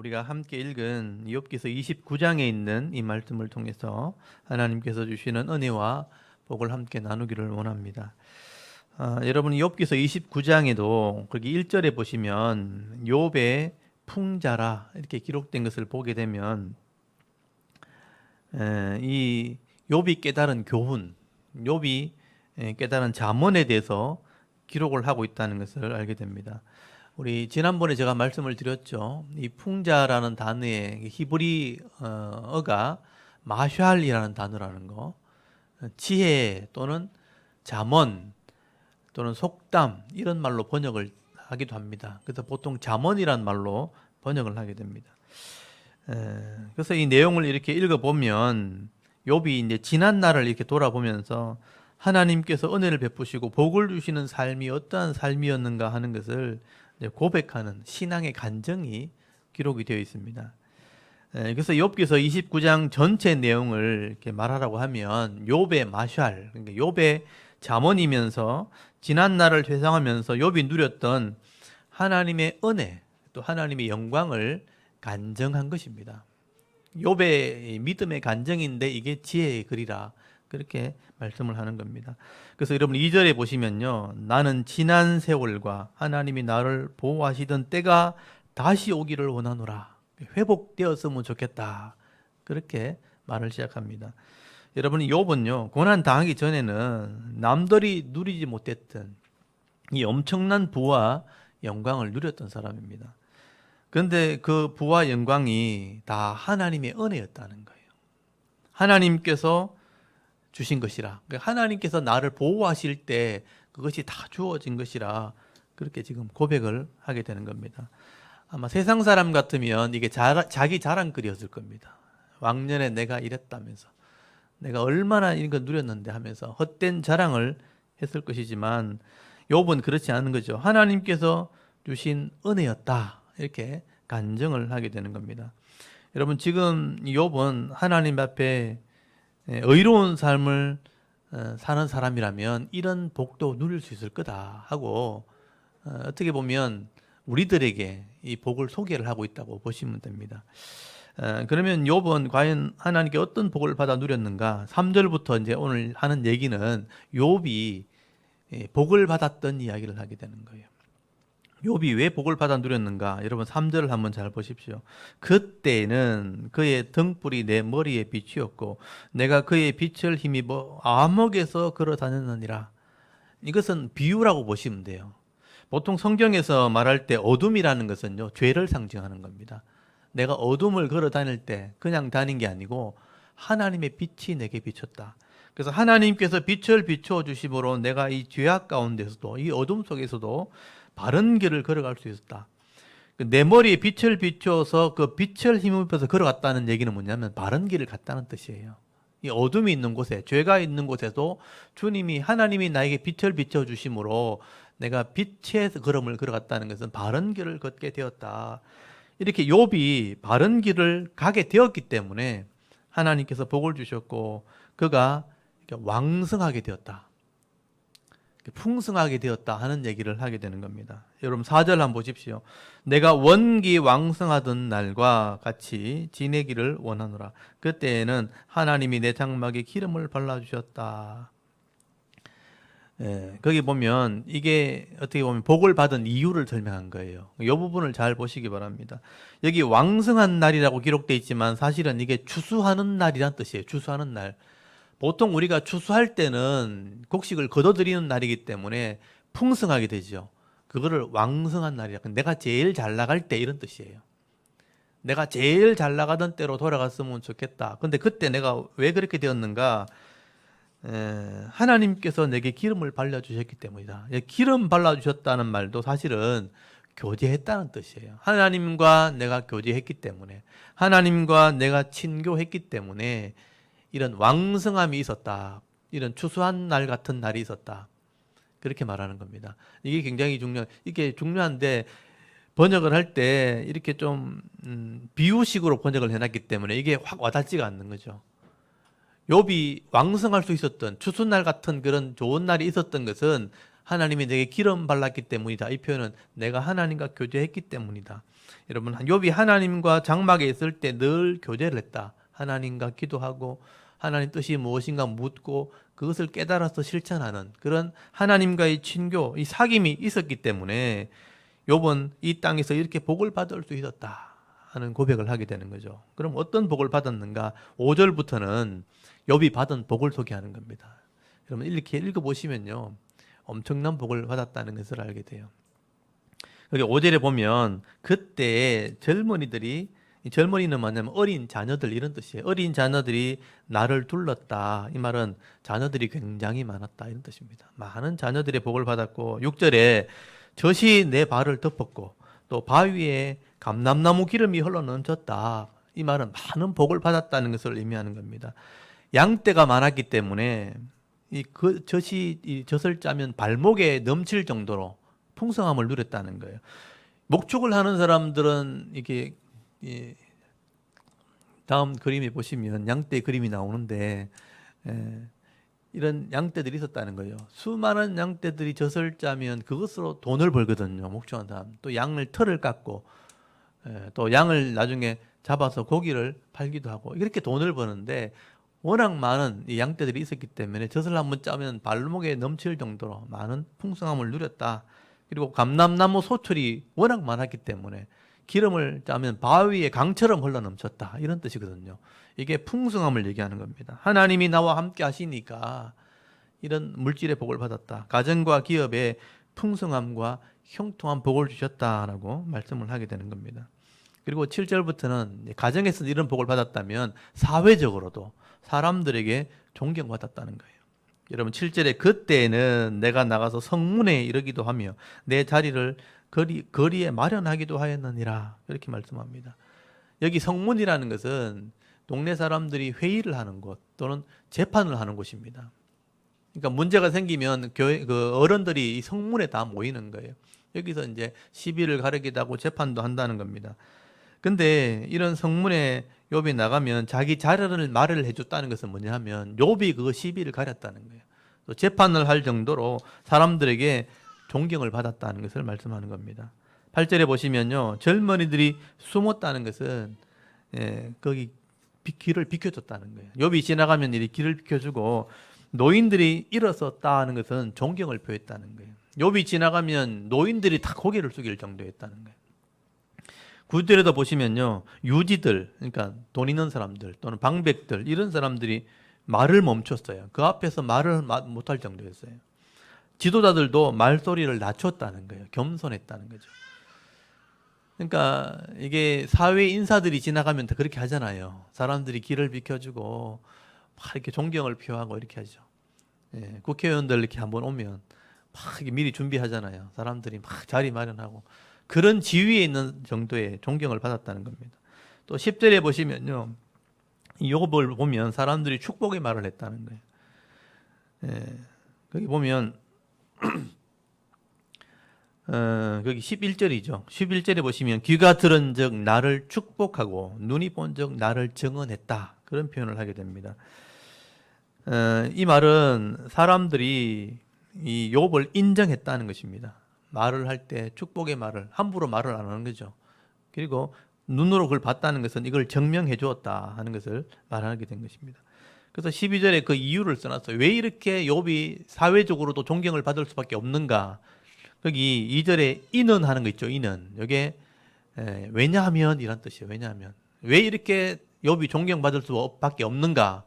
우리가 함께 읽은 욥기서 29장에 있는 이 말씀을 통해서 하나님께서 주시는 은혜와 복을 함께 나누기를 원합니다. 여러분 욥기서 29장에도 거기 1절에 보시면 욥의 풍자라 이렇게 기록된 것을 보게 되면 이 욥이 깨달은 교훈, 욥이 깨달은 잠언에 대해서 기록을 하고 있다는 것을 알게 됩니다. 우리 지난번에 제가 말씀을 드렸죠. 이 풍자라는 단어의 히브리어가 마샬이라는 단어라는 거, 지혜 또는 잠언 또는 속담 이런 말로 번역을 하기도 합니다. 그래서 보통 잠언이란 말로 번역을 하게 됩니다. 그래서 이 내용을 이렇게 읽어보면 욥이 이제 지난 날을 이렇게 돌아보면서 하나님께서 은혜를 베푸시고 복을 주시는 삶이 어떠한 삶이었는가 하는 것을 고백하는 신앙의 간증이 기록이 되어 있습니다. 그래서 욥기서 29장 전체 내용을 이렇게 말하라고 하면 욥의 마샬, 그러니까 욥의 잠언이면서 지난 날을 회상하면서 욥이 누렸던 하나님의 은혜, 또 하나님의 영광을 간증한 것입니다. 욥의 믿음의 간증인데 이게 지혜의 글이라 그렇게 말씀을 하는 겁니다. 그래서 여러분 2절에 보시면요, 나는 지난 세월과 하나님이 나를 보호하시던 때가 다시 오기를 원하노라. 회복되었으면 좋겠다. 그렇게 말을 시작합니다. 여러분 욥은요, 고난 당하기 전에는 남들이 누리지 못했던 이 엄청난 부와 영광을 누렸던 사람입니다. 그런데 그 부와 영광이 다 하나님의 은혜였다는 거예요. 하나님께서 주신 것이라, 하나님께서 나를 보호하실 때 그것이 다 주어진 것이라 그렇게 지금 고백을 하게 되는 겁니다. 아마 세상 사람 같으면 이게 자기 자랑거리였을 겁니다. 왕년에 내가 이랬다면서, 내가 얼마나 이런 걸 누렸는데 하면서 헛된 자랑을 했을 것이지만 욥은 그렇지 않은 거죠. 하나님께서 주신 은혜였다, 이렇게 간증을 하게 되는 겁니다. 여러분 지금 욥은 하나님 앞에 의로운 삶을 사는 사람이라면 이런 복도 누릴 수 있을 거다 하고, 어떻게 보면 우리들에게 이 복을 소개를 하고 있다고 보시면 됩니다. 그러면 욥은 과연 하나님께 어떤 복을 받아 누렸는가? 3절부터 이제 오늘 하는 얘기는 욥이 복을 받았던 이야기를 하게 되는 거예요. 욥이 왜 복을 받아 누렸는가? 여러분 3절을 한번 잘 보십시오. 그때는 그의 등불이 내 머리에 빛이었고 내가 그의 빛을 힘입어 암흑에서 걸어 다녔느니라. 이것은 비유라고 보시면 돼요. 보통 성경에서 말할 때 어둠이라는 것은요, 죄를 상징하는 겁니다. 내가 어둠을 걸어 다닐 때 그냥 다닌 게 아니고 하나님의 빛이 내게 비쳤다. 그래서 하나님께서 빛을 비춰 주심으로 내가 이 죄악 가운데서도, 이 어둠 속에서도 바른 길을 걸어갈 수 있었다. 내 머리에 빛을 비춰서 그 빛을 힘입어서 걸어갔다는 얘기는 뭐냐면 바른 길을 갔다는 뜻이에요. 이 어둠이 있는 곳에, 죄가 있는 곳에도 주님이, 하나님이 나에게 빛을 비춰 주심으로 내가 빛의 걸음을 걸어갔다는 것은 바른 길을 걷게 되었다. 이렇게 욥이 바른 길을 가게 되었기 때문에 하나님께서 복을 주셨고 그가 왕성하게 되었다, 풍성하게 되었다 하는 얘기를 하게 되는 겁니다. 여러분 4절 한번 보십시오. 내가 원기 왕성하던 날과 같이 지내기를 원하노라. 그때에는 하나님이 내 장막에 기름을 발라주셨다. 거기 보면 이게 어떻게 보면 복을 받은 이유를 설명한 거예요. 이 부분을 잘 보시기 바랍니다. 여기 왕성한 날이라고 기록되어 있지만 사실은 이게 추수하는 날이란 뜻이에요. 추수하는 날. 보통 우리가 추수할 때는 곡식을 거둬들이는 날이기 때문에 풍성하게 되죠. 그거를 왕성한 날이라, 내가 제일 잘 나갈 때 이런 뜻이에요. 내가 제일 잘 나가던 때로 돌아갔으면 좋겠다. 근데 그때 내가 왜 그렇게 되었는가? 하나님께서 내게 기름을 발라주셨기 때문이다. 기름 발라주셨다는 말도 사실은 교제했다는 뜻이에요. 하나님과 내가 교제했기 때문에, 하나님과 내가 친교했기 때문에 이런 왕성함이 있었다. 이런 추수한 날 같은 날이 있었다. 그렇게 말하는 겁니다. 이게 굉장히 이게 중요한데 번역을 할 때 이렇게 좀 비유식으로 번역을 해놨기 때문에 이게 확 와닿지가 않는 거죠. 욥이 왕성할 수 있었던 추수날 같은 그런 좋은 날이 있었던 것은 하나님이 내게 기름 발랐기 때문이다. 이 표현은 내가 하나님과 교제했기 때문이다. 여러분, 욥이 하나님과 장막에 있을 때 늘 교제를 했다. 하나님과 기도하고 하나님 뜻이 무엇인가 묻고 그것을 깨달아서 실천하는 그런 하나님과의 친교, 이 사귐이 있었기 때문에 욥은 이 땅에서 이렇게 복을 받을 수 있었다 하는 고백을 하게 되는 거죠. 그럼 어떤 복을 받았는가? 5절부터는 욥이 받은 복을 소개하는 겁니다. 여러분 이렇게 읽어보시면요, 엄청난 복을 받았다는 것을 알게 돼요. 여기 5절에 보면 그때 젊은이들이, 이 젊은이는 뭐냐면 어린 자녀들 이런 뜻이에요. 어린 자녀들이 나를 둘렀다. 이 말은 자녀들이 굉장히 많았다 이런 뜻입니다. 많은 자녀들의 복을 받았고, 6절에 젖이 내 발을 덮었고 또 바위에 감람나무 기름이 흘러넘쳤다. 이 말은 많은 복을 받았다는 것을 의미하는 겁니다. 양떼가 많았기 때문에 이 젖을 짜면 발목에 넘칠 정도로 풍성함을 누렸다는 거예요. 목축을 하는 사람들은 이게 다음 그림에 보시면 양떼 그림이 나오는데 이런 양떼들이 있었다는 거예요. 수많은 양떼들이 젖을 짜면 그것으로 돈을 벌거든요. 목축하는 사람. 또 양을 털을 깎고 또 양을 나중에 잡아서 고기를 팔기도 하고 이렇게 돈을 버는데, 워낙 많은 이 양떼들이 있었기 때문에 젖을 한번 짜면 발목에 넘칠 정도로 많은 풍성함을 누렸다. 그리고 감람나무 소출이 워낙 많았기 때문에 기름을 짜면 바위에 강처럼 흘러넘쳤다 이런 뜻이거든요. 이게 풍성함을 얘기하는 겁니다. 하나님이 나와 함께 하시니까 이런 물질의 복을 받았다. 가정과 기업에 풍성함과 형통한 복을 주셨다라고 말씀을 하게 되는 겁니다. 그리고 7절부터는 가정에서 이런 복을 받았다면 사회적으로도 사람들에게 존경받았다는 거예요. 여러분 7절에 그때에는 내가 나가서 성문에 이르기도 하며 내 자리를 거리에 마련하기도 하였느니라 이렇게 말씀합니다. 여기 성문이라는 것은 동네 사람들이 회의를 하는 곳 또는 재판을 하는 곳입니다. 그러니까 문제가 생기면 그 어른들이 이 성문에 다 모이는 거예요. 여기서 이제 시비를 가르기도 하고 재판도 한다는 겁니다. 근데 이런 성문에 욥이 나가면 자기 자리를 마련을 해줬다는 것은 뭐냐 하면 욥이 그 시비를 가렸다는 거예요. 또 재판을 할 정도로 사람들에게 존경을 받았다는 것을 말씀하는 겁니다. 8절에 보시면요, 젊은이들이 숨었다는 것은 거기 길을 비켜줬다는 거예요. 욥이 지나가면 이 길을 비켜주고, 노인들이 일어섰다는 것은 존경을 표했다는 거예요. 욥이 지나가면 노인들이 다 고개를 숙일 정도였다는 거예요. 9절에도 보시면요, 유지들, 그러니까 돈 있는 사람들 또는 방백들 이런 사람들이 말을 멈췄어요. 그 앞에서 말을 못할 정도였어요. 지도자들도 말소리를 낮췄다는 거예요. 겸손했다는 거죠. 그러니까 이게 사회 인사들이 지나가면 다 그렇게 하잖아요. 사람들이 길을 비켜주고 막 이렇게 존경을 표하고 이렇게 하죠. 국회의원들 이렇게 한번 오면 막 이렇게 미리 준비하잖아요. 사람들이 막 자리 마련하고 그런 지위에 있는 정도의 존경을 받았다는 겁니다. 또 10절에 보시면요, 욥을 보면 사람들이 축복의 말을 했다는 거예요. 거기 보면 거기 11절이죠. 11절에 보시면 귀가 들은 적 나를 축복하고 눈이 본 적 나를 증언했다. 그런 표현을 하게 됩니다. 이 말은 사람들이 이 욥을 인정했다는 것입니다. 말을 할 때 축복의 말을 함부로 말을 안 하는 거죠. 그리고 눈으로 그걸 봤다는 것은 이걸 증명해 주었다 하는 것을 말하게 된 것입니다. 그래서 12절에 그 이유를 써놨어요. 왜 이렇게 욥이 사회적으로도 존경을 받을 수밖에 없는가. 거기 2절에 이는 하는 거 있죠. 이는. 이게 왜냐하면 이란 뜻이에요. 왜냐하면. 왜 이렇게 욥이 존경받을 수밖에 없는가.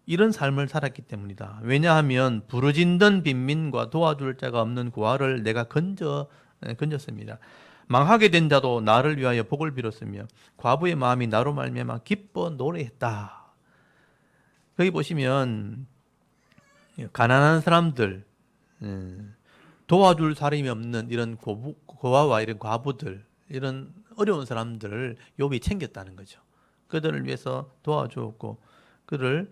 이런 삶을 살았기 때문이다. 왜냐하면 부르짖는 빈민과 도와줄 자가 없는 고아를 내가 건졌습니다. 망하게 된 자도 나를 위하여 복을 빌었으며 과부의 마음이 나로 말미암아 기뻐 노래했다. 거기 보시면 가난한 사람들, 도와줄 사람이 없는 이런 고아와 이런 과부들, 이런 어려운 사람들을 욥이 챙겼다는 거죠. 그들을 위해서 도와주었고 그를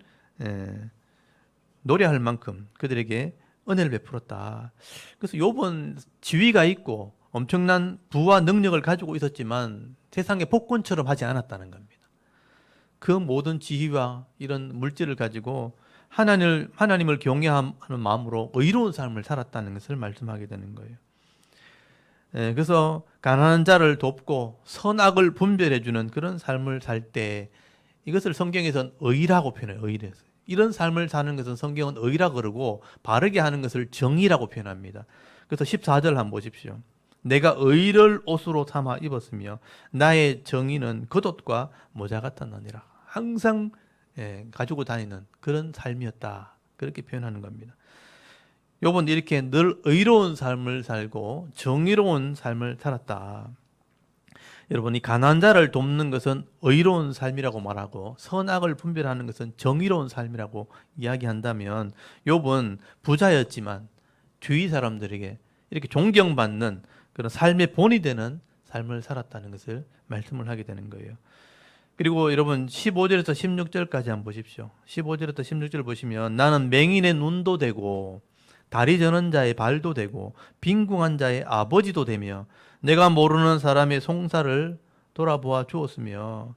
노래할 만큼 그들에게 은혜를 베풀었다. 그래서 욥은 지위가 있고 엄청난 부와 능력을 가지고 있었지만 세상의 폭군처럼 하지 않았다는 겁니다. 그 모든 지위와 이런 물질을 가지고 하나님을 경외하는 마음으로 의로운 삶을 살았다는 것을 말씀하게 되는 거예요. 그래서 가난한 자를 돕고 선악을 분별해주는 그런 삶을 살 때 이것을 성경에서는 의라고 표현해요. 의래서. 이런 삶을 사는 것은 성경은 의라 그러고 바르게 하는 것을 정의라고 표현합니다. 그래서 14절 한번 보십시오. 내가 의를 옷으로 삼아 입었으며 나의 정의는 겉옷과 모자 같았느니라. 항상 가지고 다니는 그런 삶이었다. 그렇게 표현하는 겁니다. 욥은 이렇게 늘 의로운 삶을 살고 정의로운 삶을 살았다. 여러분, 이 가난한 자를 돕는 것은 의로운 삶이라고 말하고 선악을 분별하는 것은 정의로운 삶이라고 이야기한다면 욥은 부자였지만 주위 사람들에게 이렇게 존경받는 그런 삶의 본이 되는 삶을 살았다는 것을 말씀을 하게 되는 거예요. 그리고 여러분 15절에서 16절까지 한번 보십시오. 15절부터 16절 보시면 나는 맹인의 눈도 되고 다리 저는 자의 발도 되고 빈궁한 자의 아버지도 되며 내가 모르는 사람의 송사를 돌아보아 주었으며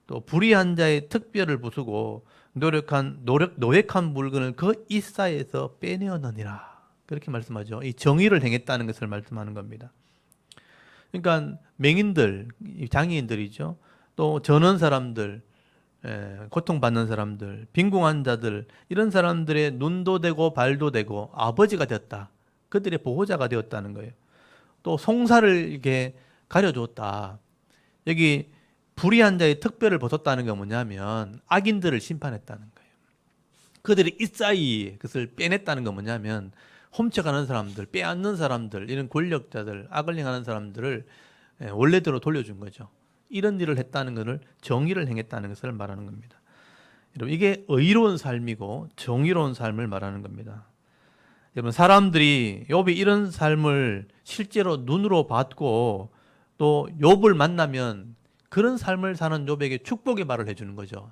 또 불의한 자의 특별을 부수고 노획한 물건을 그 이사에서 빼내었느니라. 그렇게 말씀하죠. 이 정의를 행했다는 것을 말씀하는 겁니다. 그러니까 맹인들, 장애인들이죠. 또 저는 사람들, 고통받는 사람들, 빈궁한 자들, 이런 사람들의 눈도 되고 발도 되고 아버지가 되었다. 그들의 보호자가 되었다는 거예요. 또 송사를 이렇게 가려주었다. 여기 불의한 자의 특별을 벗었다는 게 뭐냐면 악인들을 심판했다는 거예요. 그들이 이사이 그것을 빼냈다는 게 뭐냐면 훔쳐가는 사람들, 빼앗는 사람들, 이런 권력자들, 악을 행하는 사람들을 원래대로 돌려준 거죠. 이런 일을 했다는 것을 정의를 행했다는 것을 말하는 겁니다. 여러분, 이게 의로운 삶이고 정의로운 삶을 말하는 겁니다. 여러분, 사람들이 욥이 이런 삶을 실제로 눈으로 봤고 또 욥을 만나면 그런 삶을 사는 욥에게 축복의 말을 해주는 거죠.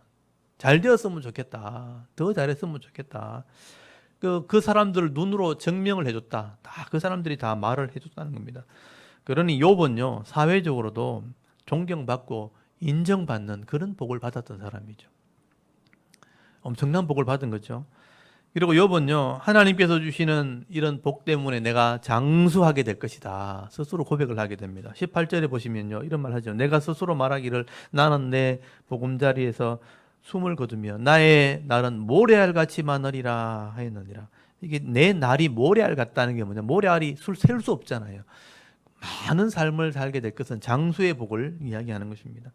잘 되었으면 좋겠다. 더 잘했으면 좋겠다. 그 사람들을 눈으로 증명을 해줬다. 다 그 사람들이 다 말을 해줬다는 겁니다. 그러니 욥은요, 사회적으로도 존경받고 인정받는 그런 복을 받았던 사람이죠. 엄청난 복을 받은 거죠. 그리고 욥은요, 하나님께서 주시는 이런 복 때문에 내가 장수하게 될 것이다. 스스로 고백을 하게 됩니다. 18절에 보시면요, 이런 말 하죠. 내가 스스로 말하기를 나는 내 보금자리에서 숨을 거두며 나의 날은 모래알같이 많으리라 하였느니라. 이게 내 날이 모래알 같다는 게 뭐냐? 모래알이 셀 수 없잖아요. 많은 삶을 살게 될 것은 장수의 복을 이야기하는 것입니다.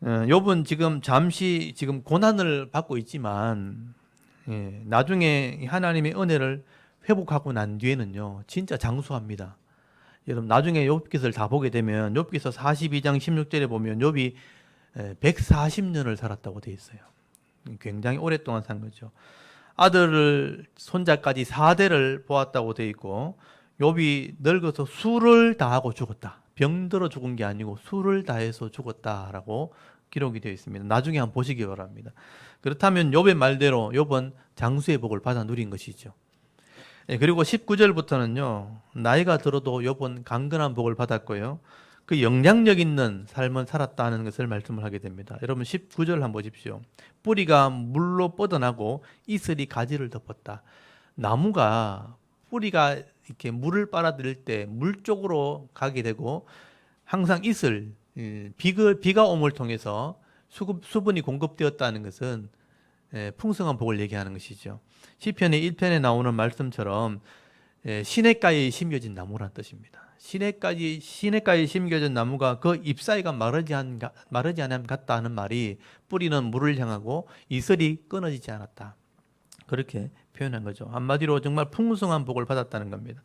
욥은 잠시 고난을 받고 있지만 나중에 하나님의 은혜를 회복하고 난 뒤에는요, 진짜 장수합니다. 여러분, 나중에 욥기서를 다 보게 되면 욥기서 42장 16절에 보면 욥이 140년을 살았다고 되어 있어요. 굉장히 오랫동안 산 거죠. 아들을 손자까지 4대를 보았다고 되어 있고 욥이 늙어서 수를 다하고 죽었다. 병들어 죽은 게 아니고 수를 다해서 죽었다라고 기록이 되어 있습니다. 나중에 한번 보시기 바랍니다. 그렇다면 욥의 말대로 욥은 장수의 복을 받아 누린 것이죠. 그리고 19절부터는요. 나이가 들어도 욥은 강건한 복을 받았고요. 그 영향력 있는 삶을 살았다는 것을 말씀을 하게 됩니다. 여러분 19절 한번 보십시오. 뿌리가 물로 뻗어나고 이슬이 가지를 덮었다. 나무가 뿌리가 이렇게 물을 빨아들일 때 물 쪽으로 가게 되고 항상 이슬, 비가 옴을 통해서 수분이 공급되었다는 것은 풍성한 복을 얘기하는 것이죠. 시편의 1편에 나오는 말씀처럼 시냇가에 심겨진 나무란 뜻입니다. 시냇가에 심겨진 나무가 그 잎사이가 마르지 않음 같다 하는 말이 뿌리는 물을 향하고 이슬이 끊어지지 않았다. 그렇게 표현한 거죠. 한마디로 정말 풍성한 복을 받았다는 겁니다.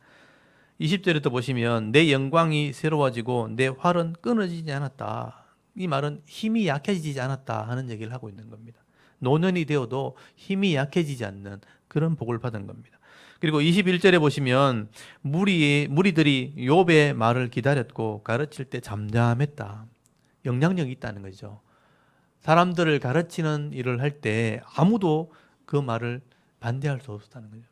20절에 또 보시면 내 영광이 새로워지고 내 활은 끊어지지 않았다. 이 말은 힘이 약해지지 않았다 하는 얘기를 하고 있는 겁니다. 노년이 되어도 힘이 약해지지 않는 그런 복을 받은 겁니다. 그리고 21절에 보시면 무리들이 욥의 말을 기다렸고 가르칠 때 잠잠했다. 영향력이 있다는 거죠. 사람들을 가르치는 일을 할 때 아무도 그 말을 반대할 수 없었다는 거죠.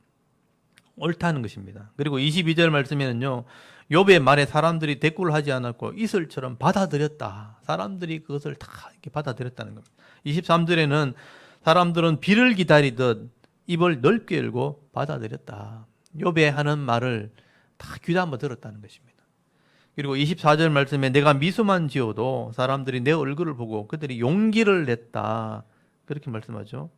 옳다는 것입니다. 그리고 22절 말씀에는요, 욥의 말에 사람들이 대꾸를 하지 않았고 이슬처럼 받아들였다. 사람들이 그것을 다 이렇게 받아들였다는 겁니다. 23절에는 사람들은 비를 기다리듯 입을 넓게 열고 받아들였다. 욥의 하는 말을 다 귀담아 들었다는 것입니다. 그리고 24절 말씀에 내가 미소만 지어도 사람들이 내 얼굴을 보고 그들이 용기를 냈다. 그렇게 말씀하죠.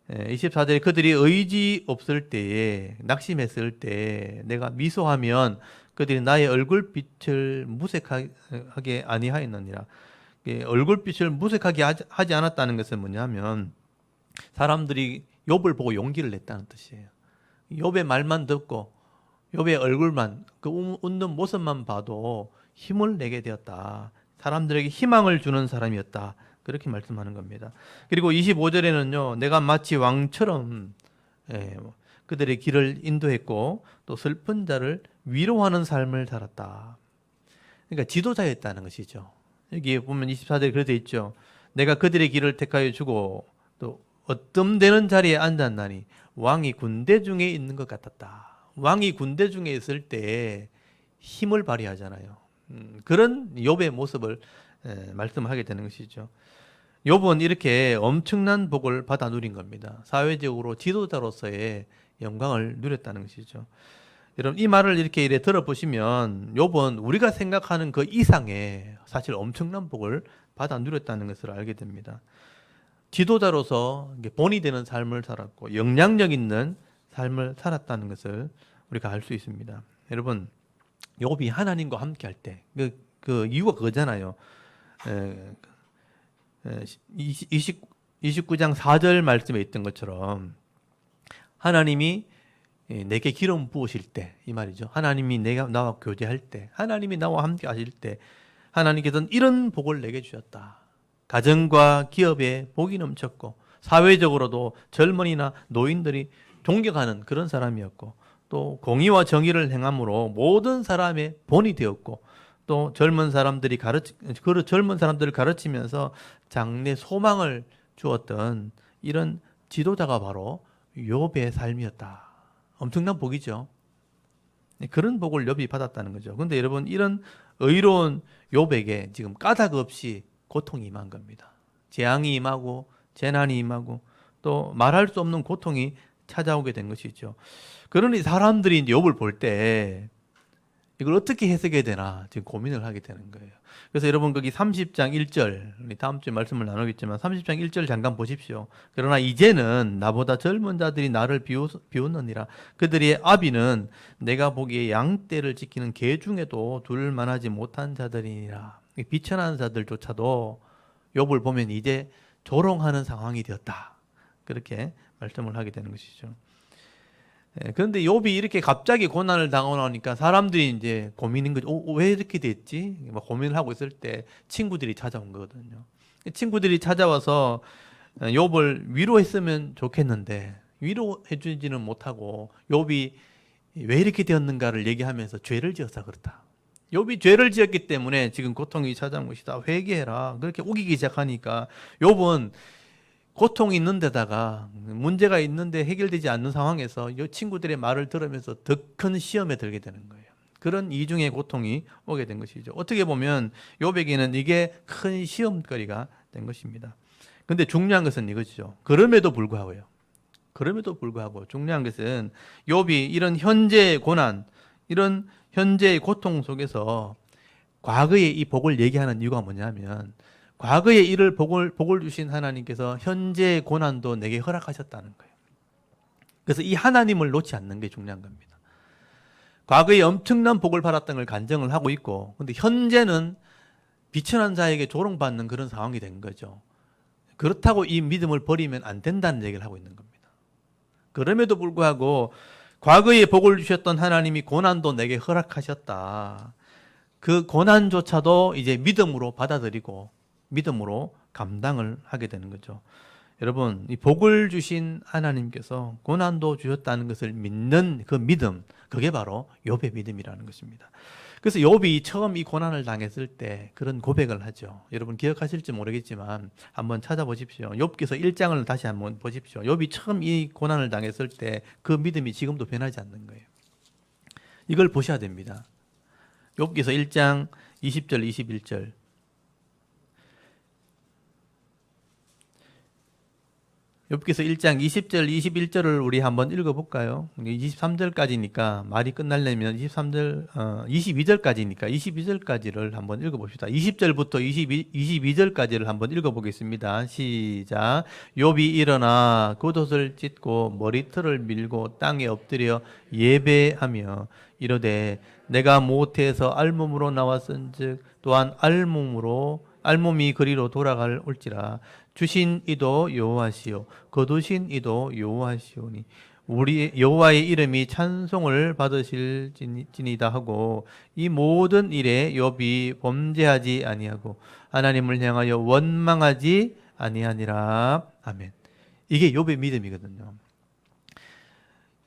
24절에 그들이 의지 없을 때에, 낙심했을 때에 내가 미소하면 그들이 나의 얼굴빛을 무색하게 아니하였느니라. 얼굴빛을 무색하게 하지 않았다는 것은 뭐냐면 사람들이 욥을 보고 용기를 냈다는 뜻이에요. 욥의 말만 듣고 욥의 얼굴만, 그 웃는 모습만 봐도 힘을 내게 되었다. 사람들에게 희망을 주는 사람이었다. 그렇게 말씀하는 겁니다. 그리고 25절에는요, 내가 마치 왕처럼 그들의 길을 인도했고 또 슬픈 자를 위로하는 삶을 살았다. 그러니까 지도자였다는 것이죠. 여기 보면 24절에 그렇게 되어 있죠. 내가 그들의 길을 택하여 주고 또 어뜸되는 자리에 앉았나니 왕이 군대 중에 있는 것 같았다. 왕이 군대 중에 있을 때 힘을 발휘하잖아요. 그런 욥의 모습을 말씀하게 되는 것이죠. 욥은 이렇게 엄청난 복을 받아 누린 겁니다. 사회적으로 지도자로서의 영광을 누렸다는 것이죠. 여러분 이 말을 이렇게 들어보시면 욥은 우리가 생각하는 그 이상의 사실 엄청난 복을 받아 누렸다는 것을 알게 됩니다. 지도자로서 본이 되는 삶을 살았고 영향력 있는 삶을 살았다는 것을 우리가 알 수 있습니다. 여러분 욥이 하나님과 함께 할 때 그 이유가 그거잖아요. 29장 4절 말씀에 있던 것처럼 하나님이 내게 기름 부으실 때, 이 말이죠. 하나님이 나와 교제할 때, 하나님이 나와 함께 하실 때 하나님께서는 이런 복을 내게 주셨다. 가정과 기업에 복이 넘쳤고 사회적으로도 젊은이나 노인들이 존경하는 그런 사람이었고 또 공의와 정의를 행함으로 모든 사람의 본이 되었고 또 젊은 사람들을 가르치면서 장래 소망을 주었던 이런 지도자가 바로 욥의 삶이었다. 엄청난 복이죠. 그런 복을 욥이 받았다는 거죠. 그런데 여러분 이런 의로운 욥에게 지금 까닭 없이 고통이 임한 겁니다. 재앙이 임하고 재난이 임하고 또 말할 수 없는 고통이 찾아오게 된 것이죠. 그러니 사람들이 이제 욥을 볼 때 이걸 어떻게 해석해야 되나 지금 고민을 하게 되는 거예요. 그래서 여러분 거기 30장 1절, 우리 다음 주에 말씀을 나누겠지만 30장 1절 잠깐 보십시오. 그러나 이제는 나보다 젊은 자들이 나를 비웃느니라. 그들의 아비는 내가 보기에 양떼를 지키는 개 중에도 둘 만하지 못한 자들이니라. 비천한 자들조차도 욥을 보면 이제 조롱하는 상황이 되었다. 그렇게 말씀을 하게 되는 것이죠. 그런데 욥이 이렇게 갑자기 고난을 당하고 나니까 사람들이 이제 고민인 거죠. 왜 이렇게 됐지? 막 고민을 하고 있을 때 친구들이 찾아온 거거든요. 친구들이 찾아와서 욥을 위로했으면 좋겠는데 위로해 주지는 못하고 욥이 왜 이렇게 되었는가를 얘기하면서 죄를 지어서 그렇다. 욥이 죄를 지었기 때문에 지금 고통이 찾아온 것이다. 회개해라. 그렇게 우기기 시작하니까 욥은 고통이 있는 데다가 문제가 있는데 해결되지 않는 상황에서 이 친구들의 말을 들으면서 더 큰 시험에 들게 되는 거예요. 그런 이중의 고통이 오게 된 것이죠. 어떻게 보면 욥에게는 이게 큰 시험거리가 된 것입니다. 그런데 중요한 것은 이거죠. 그럼에도 불구하고 중요한 것은 욥이 이런 현재의 고난, 이런 현재의 고통 속에서 과거의 이 복을 얘기하는 이유가 뭐냐면 과거에 이를 복을 주신 하나님께서 현재의 고난도 내게 허락하셨다는 거예요. 그래서 이 하나님을 놓지 않는 게 중요한 겁니다. 과거에 엄청난 복을 받았던 걸 간증을 하고 있고, 근데 현재는 비천한 자에게 조롱받는 그런 상황이 된 거죠. 그렇다고 이 믿음을 버리면 안 된다는 얘기를 하고 있는 겁니다. 그럼에도 불구하고 과거에 복을 주셨던 하나님이 고난도 내게 허락하셨다. 그 고난조차도 이제 믿음으로 받아들이고 믿음으로 감당을 하게 되는 거죠. 여러분, 이 복을 주신 하나님께서 고난도 주셨다는 것을 믿는 그 믿음, 그게 바로 욥의 믿음이라는 것입니다. 그래서 욥이 처음 이 고난을 당했을 때 그런 고백을 하죠. 여러분 기억하실지 모르겠지만 한번 찾아보십시오. 욥기서 1장을 다시 한번 보십시오. 욥이 처음 이 고난을 당했을 때 그 믿음이 지금도 변하지 않는 거예요. 이걸 보셔야 됩니다. 욥기서 1장 20절 21절 욥기서 1장 20절, 21절을 우리 한번 읽어볼까요? 23절까지니까 말이 끝나려면 22절까지니까 22절까지를 한번 읽어봅시다. 20절부터 22절까지를 한번 읽어보겠습니다. 시작. 욥이 일어나 겉옷을 찢고 머리털을 밀고 땅에 엎드려 예배하며 이르되 내가 모태에서 알몸으로 나왔은즉 또한 알몸이 그리로 돌아갈 올지라. 주신 이도 여호와시요 거두신 이도 여호와시오니 우리 여호와의 이름이 찬송을 받으실지니이다 하고 이 모든 일에 욥이 범죄하지 아니하고 하나님을 향하여 원망하지 아니하니라. 아멘. 이게 욥의 믿음이거든요.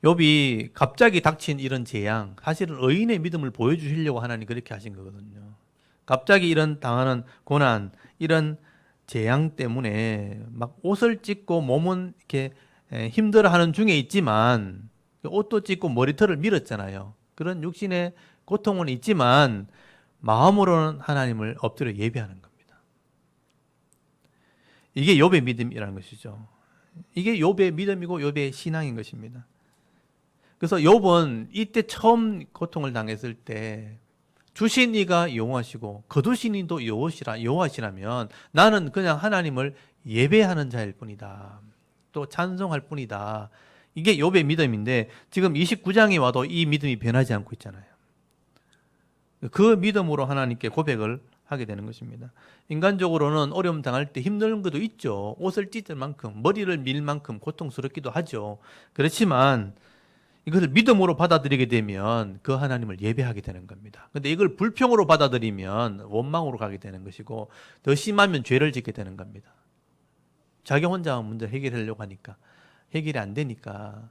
욥이 갑자기 닥친 이런 재앙, 사실은 의인의 믿음을 보여주시려고 하나님 그렇게 하신 거거든요. 갑자기 이런 당하는 고난, 이런 재앙 때문에 막 옷을 찢고 몸은 이렇게 힘들어하는 중에 있지만 옷도 찢고 머리털을 밀었잖아요. 그런 육신의 고통은 있지만 마음으로는 하나님을 엎드려 예배하는 겁니다. 이게 욥의 믿음이라는 것이죠. 이게 욥의 믿음이고 욥의 신앙인 것입니다. 그래서 욥은 이때 처음 고통을 당했을 때 주신 이가 여호와시고 거두신 이도 여호와시라면 나는 그냥 하나님을 예배하는 자일 뿐이다. 또 찬송할 뿐이다. 이게 욥의 믿음인데 지금 29장에 와도 이 믿음이 변하지 않고 있잖아요. 그 믿음으로 하나님께 고백을 하게 되는 것입니다. 인간적으로는 어려움 당할 때 힘든 것도 있죠. 옷을 찢을 만큼, 머리를 밀 만큼 고통스럽기도 하죠. 그렇지만 이것을 믿음으로 받아들이게 되면 그 하나님을 예배하게 되는 겁니다. 그런데 이걸 불평으로 받아들이면 원망으로 가게 되는 것이고 더 심하면 죄를 짓게 되는 겁니다. 자기 혼자 문제 해결하려고 하니까 해결이 안 되니까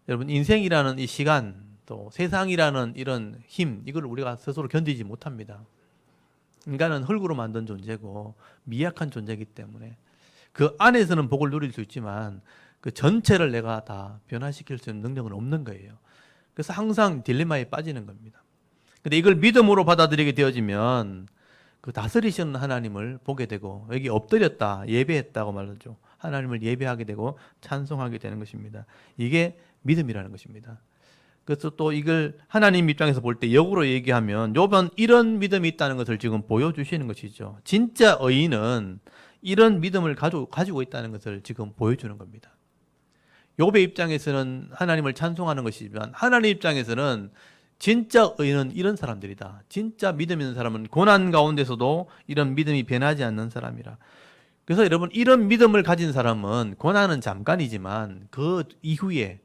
여러분 인생이라는 이 시간 또 세상이라는 이런 힘 이걸 우리가 스스로 견디지 못합니다. 인간은 흙으로 만든 존재고 미약한 존재이기 때문에 그 안에서는 복을 누릴 수 있지만 그 전체를 내가 다 변화시킬 수 있는 능력은 없는 거예요. 그래서 항상 딜레마에 빠지는 겁니다. 근데 이걸 믿음으로 받아들이게 되어지면 그 다스리시는 하나님을 보게 되고 여기 엎드렸다, 예배했다고 말하죠. 하나님을 예배하게 되고 찬송하게 되는 것입니다. 이게 믿음이라는 것입니다. 그래서 또 이걸 하나님 입장에서 볼 때 역으로 얘기하면 욥은 이런 믿음이 있다는 것을 지금 보여주시는 것이죠. 진짜 의인은 이런 믿음을 가지고 있다는 것을 지금 보여주는 겁니다. 욥의 입장에서는 하나님을 찬송하는 것이지만 하나님 입장에서는 진짜 의인은 이런 사람들이다. 진짜 믿음 있는 사람은 고난 가운데서도 이런 믿음이 변하지 않는 사람이라. 그래서 여러분 이런 믿음을 가진 사람은 고난은 잠깐이지만 그 이후에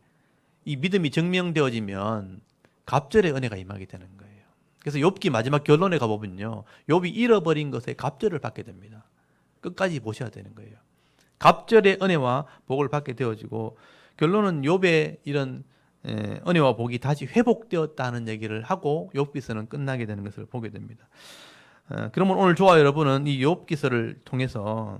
이 믿음이 증명되어지면 갑절의 은혜가 임하게 되는 거예요. 그래서 욥기 마지막 결론에 가보면요. 욥이 잃어버린 것에 갑절을 받게 됩니다. 끝까지 보셔야 되는 거예요. 갑절의 은혜와 복을 받게 되어지고 결론은 욥의 이런 은혜와 복이 다시 회복되었다는 얘기를 하고 욥기서는 끝나게 되는 것을 보게 됩니다. 그러면 오늘 저와 여러분은 이 욥기서를 통해서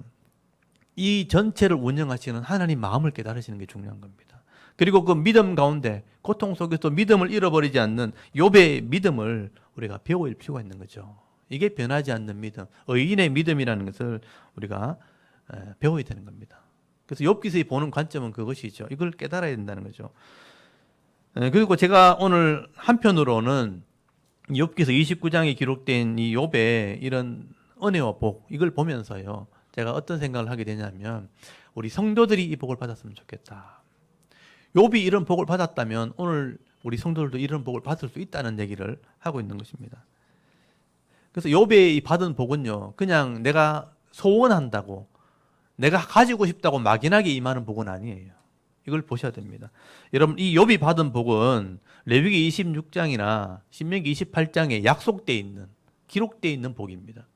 이 전체를 운영하시는 하나님 마음을 깨달으시는 게 중요한 겁니다. 그리고 그 믿음 가운데 고통 속에서 믿음을 잃어버리지 않는 욥의 믿음을 우리가 배울 필요가 있는 거죠. 이게 변하지 않는 믿음, 의인의 믿음이라는 것을 우리가 배워야 되는 겁니다. 그래서 욥기서에 보는 관점은 그것이죠. 이걸 깨달아야 된다는 거죠. 그리고 제가 오늘 한편으로는 욥기서 29장에 기록된 이 욥의 이런 은혜와 복 이걸 보면서요. 제가 어떤 생각을 하게 되냐면 우리 성도들이 이 복을 받았으면 좋겠다. 욥이 이런 복을 받았다면 오늘 우리 성도들도 이런 복을 받을 수 있다는 얘기를 하고 있는 것입니다. 그래서 욥의 이 받은 복은요. 그냥 내가 소원한다고 내가 가지고 싶다고 막연하게 임하는 복은 아니에요. 이걸 보셔야 됩니다. 여러분 이 욥이 받은 복은 레위기 26장이나 신명기 28장에 약속되어 있는 기록되어 있는 복입니다.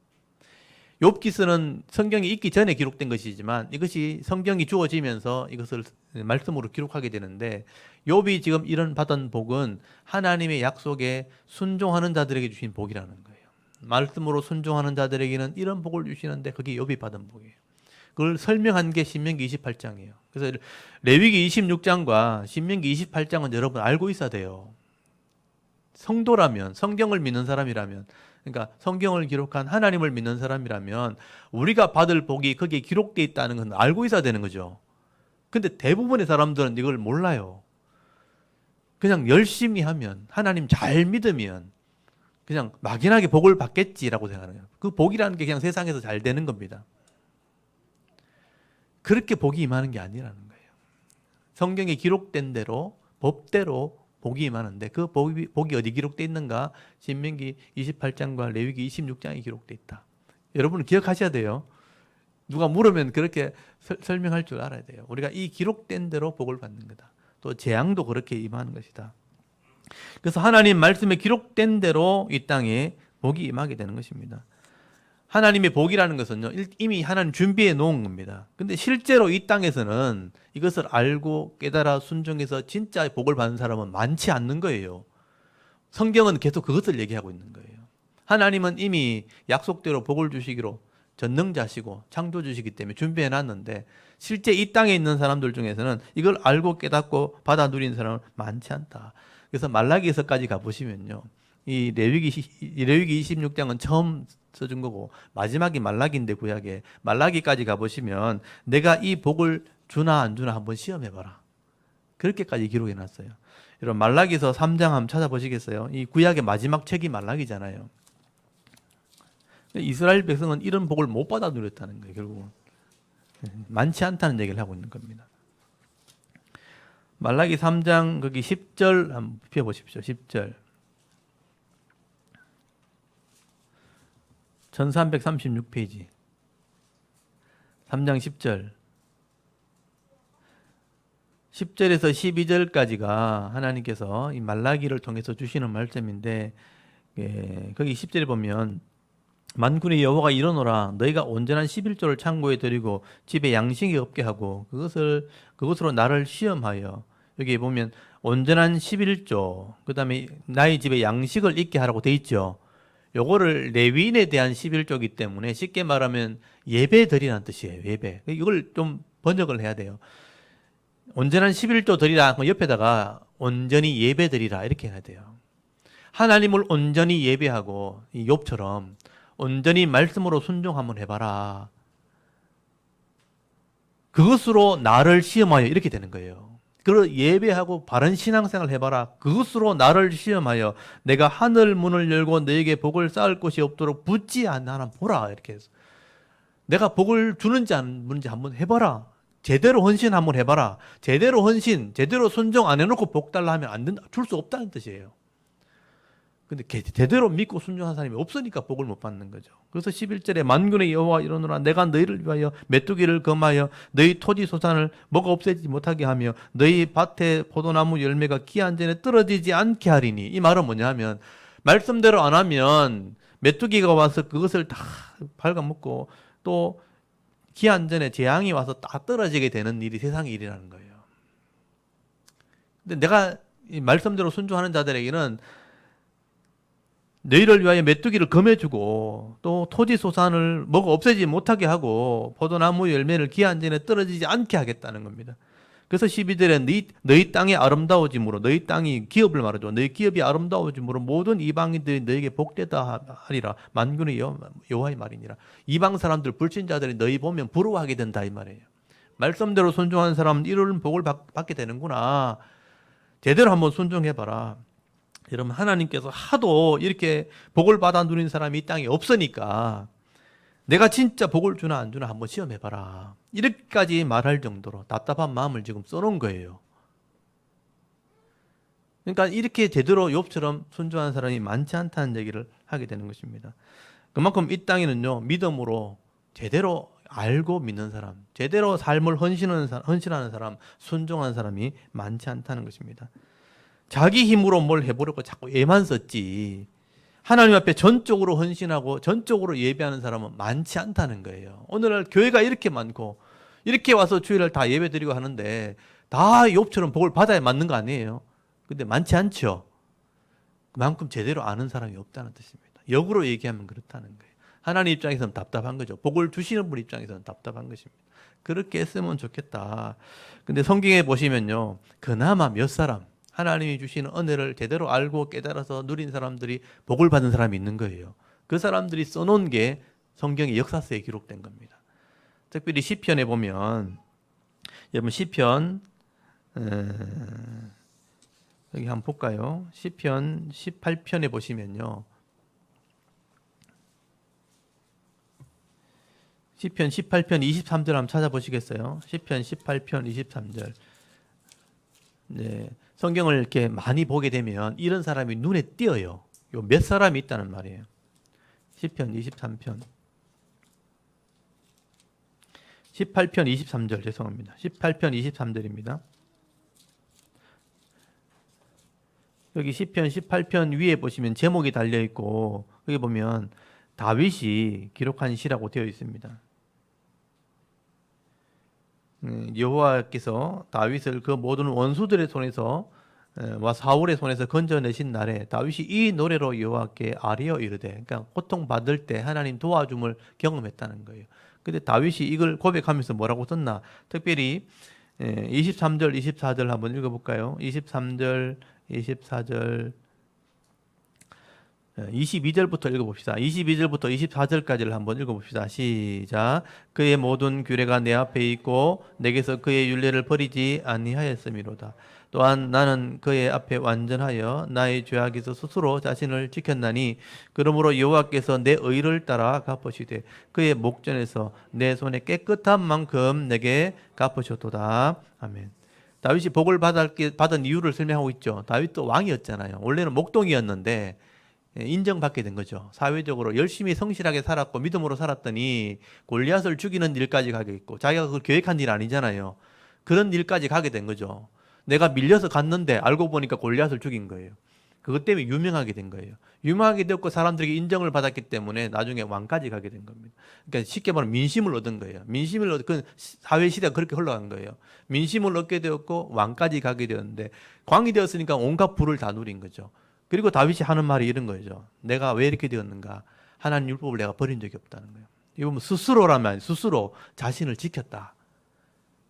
욥기서는 성경이 있기 전에 기록된 것이지만 이것이 성경이 주어지면서 이것을 말씀으로 기록하게 되는데 욥이 지금 이런 받은 복은 하나님의 약속에 순종하는 자들에게 주신 복이라는 거예요. 말씀으로 순종하는 자들에게는 이런 복을 주시는데 그게 욥이 받은 복이에요. 그걸 설명한 게 신명기 28장이에요. 그래서 레위기 26장과 신명기 28장은 여러분 알고 있어야 돼요. 성도라면, 성경을 믿는 사람이라면, 그러니까 성경을 기록한 하나님을 믿는 사람이라면 우리가 받을 복이 거기에 기록되어 있다는 건 알고 있어야 되는 거죠. 근데 대부분의 사람들은 이걸 몰라요. 그냥 열심히 하면, 하나님 잘 믿으면 그냥 막연하게 복을 받겠지라고 생각해요. 그 복이라는 게 그냥 세상에서 잘 되는 겁니다. 그렇게 복이 임하는 게 아니라는 거예요. 성경에 기록된 대로, 법대로 복이 임하는데 그 복이 어디 기록되어 있는가? 신명기 28장과 레위기 26장에 기록되어 있다. 여러분은 기억하셔야 돼요. 누가 물으면 그렇게 설명할 줄 알아야 돼요. 우리가 이 기록된 대로 복을 받는 거다. 또 재앙도 그렇게 임하는 것이다. 그래서 하나님 말씀에 기록된 대로 이 땅에 복이 임하게 되는 것입니다. 하나님의 복이라는 것은요, 이미 하나님 준비해 놓은 겁니다. 근데 실제로 이 땅에서는 이것을 알고 깨달아 순종해서 진짜 복을 받는 사람은 많지 않는 거예요. 성경은 계속 그것을 얘기하고 있는 거예요. 하나님은 이미 약속대로 복을 주시기로 전능자시고 창조주시기 때문에 준비해 놨는데 실제 이 땅에 있는 사람들 중에서는 이걸 알고 깨닫고 받아 누리는 사람은 많지 않다. 그래서 말라기에서까지 가보시면요, 이 레위기 26장은 처음 써준 거고 마지막이 말라기인데 구약에 말라기까지 가보시면 내가 이 복을 주나 안 주나 한번 시험해봐라. 그렇게까지 기록해 놨어요. 여러분 말라기서 3장 한번 찾아보시겠어요? 이 구약의 마지막 책이 말라기잖아요. 이스라엘 백성은 이런 복을 못 받아 누렸다는 거예요. 결국은 많지 않다는 얘기를 하고 있는 겁니다. 말라기 3장 거기 10절 한번 펴보십시오. 10절 1336페이지 3장 10절 10절에서 12절까지가 하나님께서 이 말라기를 통해서 주시는 말씀인데, 거기 10절에 보면 만군의 여호와가 이르노라 너희가 온전한 11조를 창고에 들이고 집에 양식이 없게 하고 그것으로 나를 시험하여, 여기 보면 온전한 11조 그 다음에 나의 집에 양식을 있게 하라고 돼 있죠. 요거를 레위인에 대한 11조이기 때문에 쉽게 말하면 예배 드리라는 뜻이에요. 예배. 이걸 좀 번역을 해야 돼요. 온전한 11조 드리라 옆에다가 온전히 예배 드리라 이렇게 해야 돼요. 하나님을 온전히 예배하고 이 욥처럼 온전히 말씀으로 순종 한번 해봐라. 그것으로 나를 시험하여 이렇게 되는 거예요. 그걸 예배하고 바른 신앙생활 해봐라. 그것으로 나를 시험하여 내가 하늘 문을 열고 너에게 복을 쌓을 곳이 없도록 붙지 않나 보라. 이렇게 해서 내가 복을 주는지 안 주는지 한번 해봐라. 제대로 헌신 한번 해봐라. 제대로 헌신, 제대로 순종 안 해놓고 복 달라 하면 안 된다. 줄 수 없다는 뜻이에요. 근데 제대로 믿고 순종한 사람이 없으니까 복을 못 받는 거죠. 그래서 11절에 만군의 여호와 이르노라 내가 너희를 위하여 메뚜기를 금하여 너희 토지 소산을 먹어 없애지 못하게 하며 너희 밭에 포도나무 열매가 기한 전에 떨어지지 않게 하리니, 이 말은 뭐냐 하면 말씀대로 안 하면 메뚜기가 와서 그것을 다 갉아먹고 또 기한 전에 재앙이 와서 다 떨어지게 되는 일이 세상의 일이라는 거예요. 근데 내가 이 말씀대로 순종하는 자들에게는 너희를 위하여 메뚜기를 검해주고 또 토지 소산을 먹어 없애지 못하게 하고 포도나무 열매를 기한 전에 떨어지지 않게 하겠다는 겁니다. 그래서 12절에 너희 땅이 아름다워짐으로, 너희 땅이 기업을 말하죠. 너희 기업이 아름다워짐으로 모든 이방인들이 너에게 복되다 하리라. 만군의 여호와의 말이니라. 이방 사람들 불신자들이 너희 보면 부러워하게 된다 이 말이에요. 말씀대로 순종하는 사람은 이런 복을 받게 되는구나. 제대로 한번 순종해봐라. 여러분 하나님께서 하도 이렇게 복을 받아 누린 사람이 이 땅에 없으니까 내가 진짜 복을 주나 안 주나 한번 시험해봐라. 이렇게까지 말할 정도로 답답한 마음을 지금 써놓은 거예요. 그러니까 이렇게 제대로 욥처럼 순종하는 사람이 많지 않다는 얘기를 하게 되는 것입니다. 그만큼 이 땅에는요, 믿음으로 제대로 알고 믿는 사람, 제대로 삶을 헌신하는 사람, 순종하는 사람이 많지 않다는 것입니다. 자기 힘으로 뭘 해보려고 자꾸 애만 썼지 하나님 앞에 전적으로 헌신하고 전적으로 예배하는 사람은 많지 않다는 거예요. 오늘날 교회가 이렇게 많고 이렇게 와서 주일날 다 예배드리고 하는데 다 욥처럼 복을 받아야 맞는 거 아니에요. 근데 많지 않죠. 그만큼 제대로 아는 사람이 없다는 뜻입니다. 역으로 얘기하면 그렇다는 거예요. 하나님 입장에서는 답답한 거죠. 복을 주시는 분 입장에서는 답답한 것입니다. 그렇게 했으면 좋겠다. 근데 성경에 보시면요, 그나마 몇 사람 하나님이 주시는 은혜를 제대로 알고 깨달아서 누린 사람들이 복을 받은 사람이 있는 거예요. 그 사람들이 써놓은 게 성경의 역사서에 기록된 겁니다. 특별히 시편에 보면 여러분 시편 여기 한번 볼까요? 시편 18편에 보시면요. 시편 18편 23절 한번 찾아보시겠어요? 시편 18편 23절. 네, 성경을 이렇게 많이 보게 되면 이런 사람이 눈에 띄어요. 요 몇 사람이 있다는 말이에요. 시편 23편. 18편 23절 죄송합니다. 18편 23절입니다. 여기 시편 18편 위에 보시면 제목이 달려 있고 여기 보면 다윗이 기록한 시라고 되어 있습니다. 여호와께서 다윗을 그 모든 원수들의 손에서 와 사울의 손에서 건져내신 날에 다윗이 이 노래로 여호와께 아뢰어 이르되, 그러니까 고통받을 때 하나님 도와줌을 경험했다는 거예요. 근데 다윗이 이걸 고백하면서 뭐라고 썼나? 특별히 23절 24절 한번 읽어볼까요? 23절 24절 22절부터 읽어봅시다. 22절부터 24절까지를 한번 읽어봅시다. 시작. 그의 모든 규례가 내 앞에 있고 내게서 그의 율례를 버리지 아니하였음이로다. 또한 나는 그의 앞에 완전하여 나의 죄악에서 스스로 자신을 지켰나니 그러므로 여호와께서 내 의를 따라 갚으시되 그의 목전에서 내 손에 깨끗한 만큼 내게 갚으셨도다. 아멘. 다윗이 복을 받은 이유를 설명하고 있죠. 다윗도 왕이었잖아요. 원래는 목동이었는데 인정받게 된 거죠. 사회적으로 열심히 성실하게 살았고 믿음으로 살았더니 골리앗을 죽이는 일까지 가게 있고, 자기가 그걸 계획한 일 아니잖아요. 그런 일까지 가게 된 거죠. 내가 밀려서 갔는데 알고 보니까 골리앗을 죽인 거예요. 그것 때문에 유명하게 된 거예요. 유명하게 되었고 사람들에게 인정을 받았기 때문에 나중에 왕까지 가게 된 겁니다. 그러니까 쉽게 말하면 민심을 얻은 거예요. 민심을 얻은, 그 사회 시대가 그렇게 흘러간 거예요. 민심을 얻게 되었고 왕까지 가게 되었는데 왕이 되었으니까 온갖 부를 다 누린 거죠. 그리고 다윗이 하는 말이 이런 거죠. 내가 왜 이렇게 되었는가? 하나님 율법을 내가 버린 적이 없다는 거예요. 이거 스스로라면 스스로 자신을 지켰다.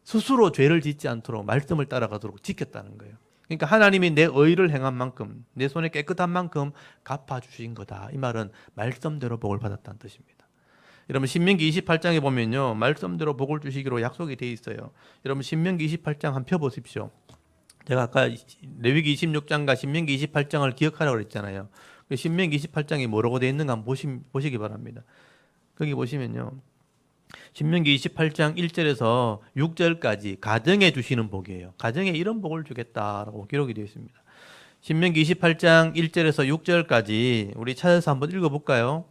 스스로 죄를 짓지 않도록 말씀을 따라가도록 지켰다는 거예요. 그러니까 하나님이 내 의를 행한 만큼, 내 손에 깨끗한 만큼 갚아주신 거다. 이 말은 말씀대로 복을 받았다는 뜻입니다. 여러분 신명기 28장에 보면요, 말씀대로 복을 주시기로 약속이 돼 있어요. 여러분 신명기 28장 한번 펴보십시오. 제가 아까 레위기 26장과 신명기 28장을 기억하라고 그랬잖아요. 신명기 28장이 뭐라고 되어 있는가 한번 보시기 바랍니다. 거기 보시면요, 신명기 28장 1절에서 6절까지 가정에 주시는 복이에요. 가정에 이런 복을 주겠다라고 기록이 되어 있습니다. 신명기 28장 1절에서 6절까지 우리 찾아서 한번 읽어볼까요?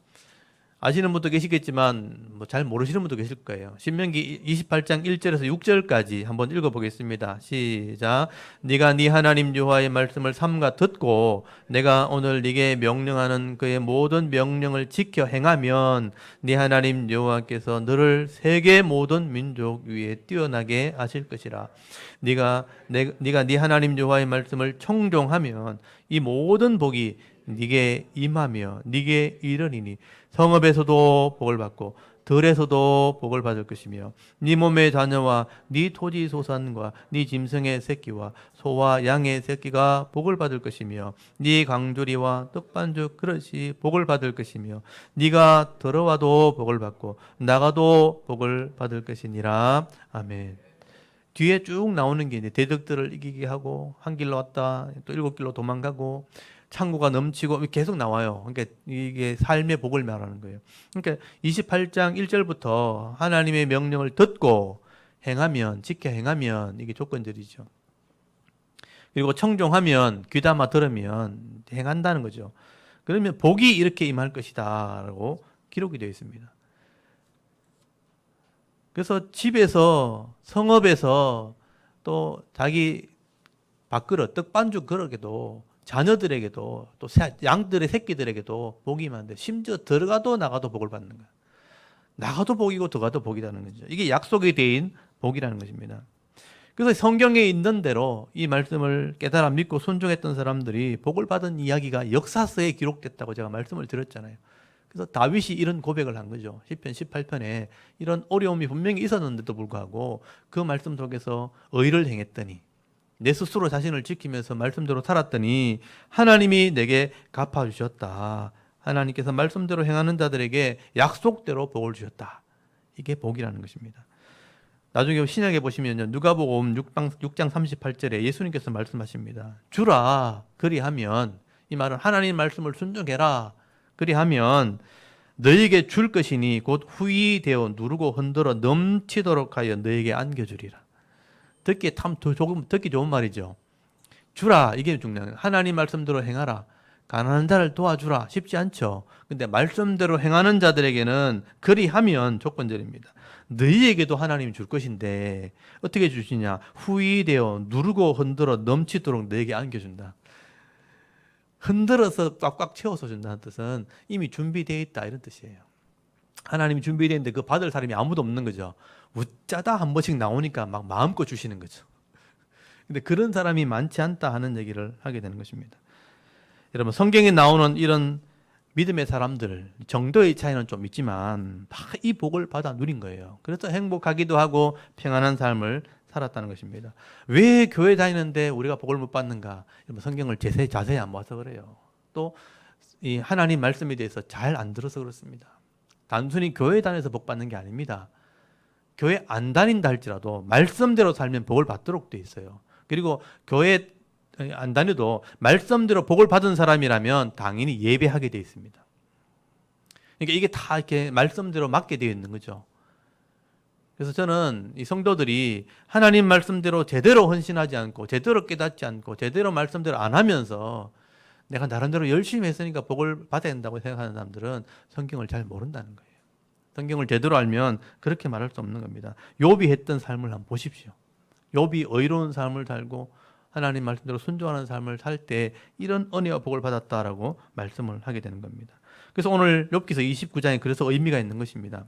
아시는 분도 계시겠지만 뭐 잘 모르시는 분도 계실 거예요. 신명기 28장 1절에서 6절까지 한번 읽어보겠습니다. 시작. 네가 네 하나님 여호와의 말씀을 삼가 듣고 내가 오늘 네게 명령하는 그의 모든 명령을 지켜 행하면 네 하나님 여호와께서 너를 세계 모든 민족 위에 뛰어나게 하실 것이라. 네가 네 하나님 여호와의 말씀을 청종하면 이 모든 복이 네게 임하며 네게 이르리니 성읍에서도 복을 받고 들에서도 복을 받을 것이며 네 몸의 자녀와 네 토지 소산과 네 짐승의 새끼와 소와 양의 새끼가 복을 받을 것이며 네 강조리와 떡반죽 그릇이 복을 받을 것이며 네가 들어와도 복을 받고 나가도 복을 받을 것이니라. 아멘. 뒤에 쭉 나오는 게 이제 대적들을 이기게 하고 한 길로 왔다 또 7길로 도망가고 창고가 넘치고 계속 나와요. 그러니까 이게 삶의 복을 말하는 거예요. 그러니까 28장 1절부터 하나님의 명령을 듣고 행하면, 지켜 행하면 이게 조건절이죠. 그리고 청종하면, 귀담아 들으면 행한다는 거죠. 그러면 복이 이렇게 임할 것이다 라고 기록이 되어 있습니다. 그래서 집에서, 성읍에서 또 자기 밥그릇, 떡반죽 그릇에도 자녀들에게도 또 양들의 새끼들에게도 복이 임하는데 심지어 들어가도 나가도 복을 받는 거예요. 나가도 복이고 들어가도 복이라는 거죠. 이게 약속이 되인 복이라는 것입니다. 그래서 성경에 있는 대로 이 말씀을 깨달아 믿고 순종했던 사람들이 복을 받은 이야기가 역사서에 기록됐다고 제가 말씀을 드렸잖아요. 그래서 다윗이 이런 고백을 한 거죠. 시편 18편에 이런 어려움이 분명히 있었는데도 불구하고 그 말씀 속에서 의를 행했더니 내 스스로 자신을 지키면서 말씀대로 살았더니 하나님이 내게 갚아주셨다. 하나님께서 말씀대로 행하는 자들에게 약속대로 복을 주셨다. 이게 복이라는 것입니다. 나중에 신약에 보시면요. 누가복음 6장 38절에 예수님께서 말씀하십니다. 주라 그리하면, 이 말은 하나님 말씀을 순종해라 그리하면 너에게 줄 것이니 곧 후이되어 누르고 흔들어 넘치도록 하여 너에게 안겨주리라. 듣기에 참 조금 듣기 좋은 말이죠. 주라, 이게 중요한 거예요. 하나님 말씀대로 행하라. 가난한 자를 도와주라. 쉽지 않죠. 근데 말씀대로 행하는 자들에게는 그리하면 조건절입니다. 너희에게도 하나님이 줄 것인데 어떻게 주시냐? 후이되어 누르고 흔들어 넘치도록 너에게 안겨준다. 흔들어서 꽉꽉 채워서 준다는 뜻은 이미 준비되어 있다, 이런 뜻이에요. 하나님이 준비되어 있는데 그 받을 사람이 아무도 없는 거죠. 웃자다 한 번씩 나오니까 막 마음껏 주시는 거죠. 근데 그런 사람이 많지 않다 하는 얘기를 하게 되는 것입니다. 여러분, 성경에 나오는 이런 믿음의 사람들, 정도의 차이는 좀 있지만 다 이 복을 받아 누린 거예요. 그래서 행복하기도 하고 평안한 삶을 살았다는 것입니다. 왜 교회 다니는데 우리가 복을 못 받는가? 성경을 자세히 안 봐서 그래요. 또 이 하나님 말씀에 대해서 잘 안 들어서 그렇습니다. 단순히 교회 다녀서 복 받는 게 아닙니다. 교회 안 다닌다 할지라도 말씀대로 살면 복을 받도록 돼 있어요. 그리고 교회 안 다녀도 말씀대로 복을 받은 사람이라면 당연히 예배하게 돼 있습니다. 그러니까 이게 다 이렇게 말씀대로 맞게 되어 있는 거죠. 그래서 저는 이 성도들이 하나님 말씀대로 제대로 헌신하지 않고 제대로 깨닫지 않고 제대로 말씀대로 안 하면서 내가 나름대로 열심히 했으니까 복을 받아야 된다고 생각하는 사람들은 성경을 잘 모른다는 거예요. 성경을 제대로 알면 그렇게 말할 수 없는 겁니다. 욥이 했던 삶을 한번 보십시오. 욥이 의로운 삶을 살고 하나님 말씀대로 순종하는 삶을 살 때 이런 은혜와 복을 받았다라고 말씀을 하게 되는 겁니다. 그래서 오늘 욥기서 29장에 그래서 의미가 있는 것입니다.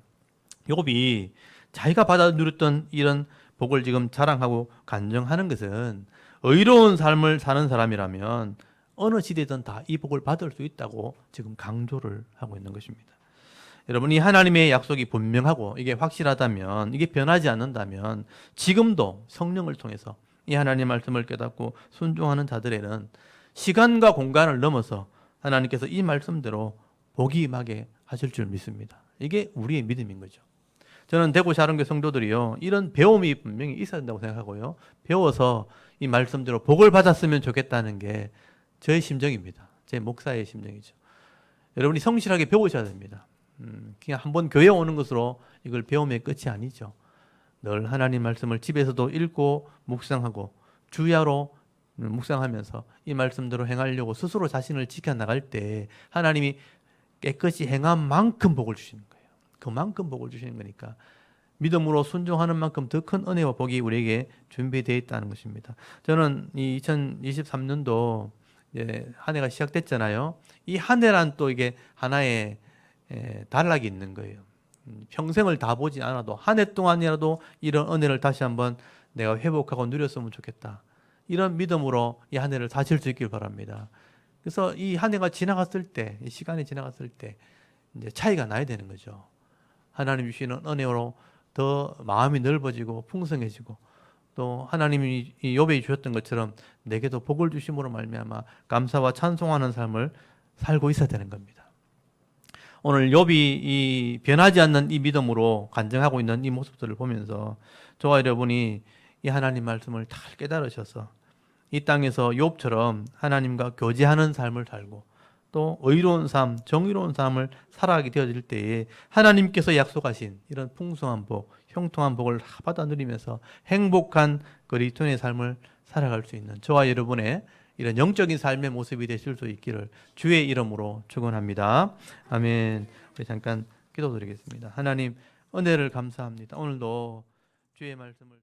욥이 자기가 받아 누렸던 이런 복을 지금 자랑하고 간증하는 것은 의로운 삶을 사는 사람이라면 어느 시대든 다 이 복을 받을 수 있다고 지금 강조를 하고 있는 것입니다. 여러분, 이 하나님의 약속이 분명하고 이게 확실하다면, 이게 변하지 않는다면 지금도 성령을 통해서 이 하나님 말씀을 깨닫고 순종하는 자들에는 시간과 공간을 넘어서 하나님께서 이 말씀대로 복이 임하게 하실 줄 믿습니다. 이게 우리의 믿음인 거죠. 저는 대구 샤론교 성도들이요, 이런 배움이 분명히 있어야 된다고 생각하고요, 배워서 이 말씀대로 복을 받았으면 좋겠다는 게 저의 심정입니다. 제 목사의 심정이죠. 여러분이 성실하게 배우셔야 됩니다. 그냥 한번 교회 오는 것으로 이걸 배움의 끝이 아니죠. 늘 하나님 말씀을 집에서도 읽고 묵상하고 주야로 묵상하면서 이 말씀대로 행하려고 스스로 자신을 지켜나갈 때 하나님이 깨끗이 행한 만큼 복을 주시는 거예요. 그만큼 복을 주시는 거니까 믿음으로 순종하는 만큼 더 큰 은혜와 복이 우리에게 준비되어 있다는 것입니다. 저는 이 2023년도 한 해가 시작됐잖아요. 이 한 해란 또 이게 하나의 단락이 있는 거예요. 평생을 다 보지 않아도 한 해 동안이라도 이런 은혜를 다시 한번 내가 회복하고 누렸으면 좋겠다. 이런 믿음으로 이 한 해를 사실 수 있길 바랍니다. 그래서 이 한 해가 지나갔을 때, 이 시간이 지나갔을 때 이제 차이가 나야 되는 거죠. 하나님 주시는 은혜로 더 마음이 넓어지고 풍성해지고, 또 하나님이 욥에 주셨던 것처럼 내게도 복을 주심으로 말미암아 감사와 찬송하는 삶을 살고 있어야 되는 겁니다. 오늘 욥이 이 변하지 않는 이 믿음으로 간증하고 있는 이 모습들을 보면서 저와 여러분이 이 하나님 말씀을 잘 깨달으셔서 이 땅에서 욥처럼 하나님과 교제하는 삶을 살고 또 의로운 삶, 정의로운 삶을 살아가게 되어질 때에 하나님께서 약속하신 이런 풍성한 복, 형통한 복을 받아 누리면서 행복한 그리스도인의 삶을 살아갈 수 있는 저와 여러분의 이런 영적인 삶의 모습이 되실 수 있기를 주의 이름으로 축원합니다. 아멘. 우리 잠깐 기도드리겠습니다. 하나님, 은혜를 감사합니다. 오늘도 주의 말씀을